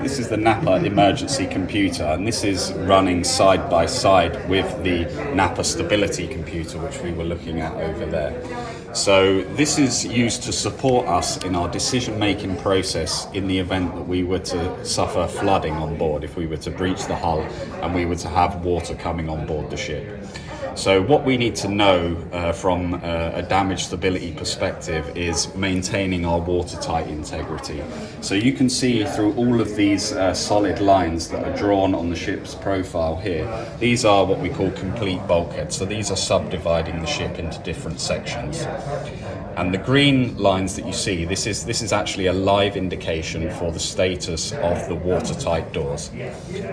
This is the NAPA emergency computer, and this is running side by side with the NAPA stability computer, which we were looking at over there. So this is used to support us in our decision-making process in the event that we were to suffer flooding on board, if we were to breach the hull and we were to have water coming on board the ship. So what we need to know from a damage stability perspective is maintaining our watertight integrity. So you can see through all of these solid lines that are drawn on the ship's profile here, these are what we call complete bulkheads. So these are subdividing the ship into different sections. And the green lines that you see, this is actually a live indication for the status of the watertight doors.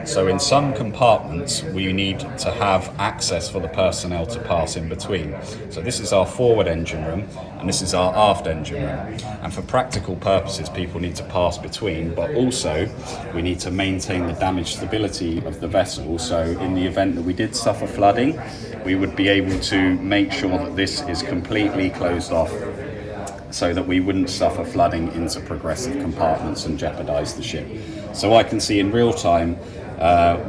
So in some compartments, we need to have access for the personnel to pass in between. So this is our forward engine room, and this is our aft engine room. And for practical purposes, people need to pass between, but also we need to maintain the damage stability of the vessel. So in the event that we did suffer flooding, we would be able to make sure that this is completely closed off, so that we wouldn't suffer flooding into progressive compartments and jeopardize the ship. So I can see in real time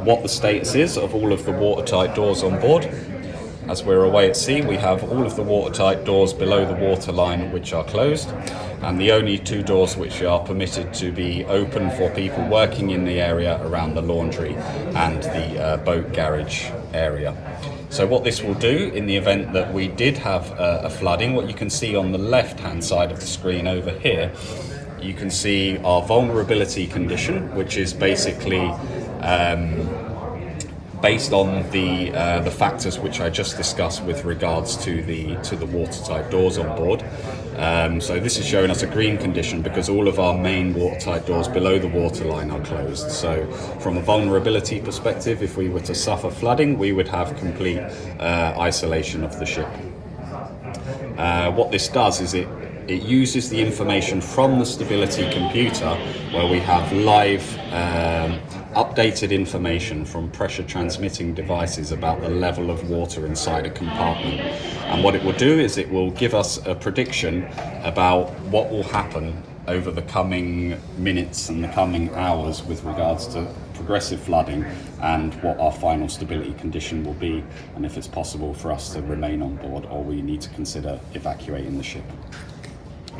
what the status is of all of the watertight doors on board. As we're away at sea, we have all of the watertight doors below the waterline which are closed, and the only two doors which are permitted to be open for people working in the area around the laundry and the boat garage area. So what this will do in the event that we did have a flooding, what you can see on the left-hand side of the screen over here, you can see our vulnerability condition, which is basically based on the factors which I just discussed with regards to the watertight doors on board. So this is showing us a green condition because all of our main watertight doors below the waterline are closed. So from a vulnerability perspective, if we were to suffer flooding, we would have complete isolation of the ship. What this does is it uses the information from the stability computer, where we have live updated information from pressure transmitting devices about the level of water inside a compartment. And what it will do is it will give us a prediction about what will happen over the coming minutes and the coming hours with regards to progressive flooding and what our final stability condition will be, and if it's possible for us to remain on board or we need to consider evacuating the ship.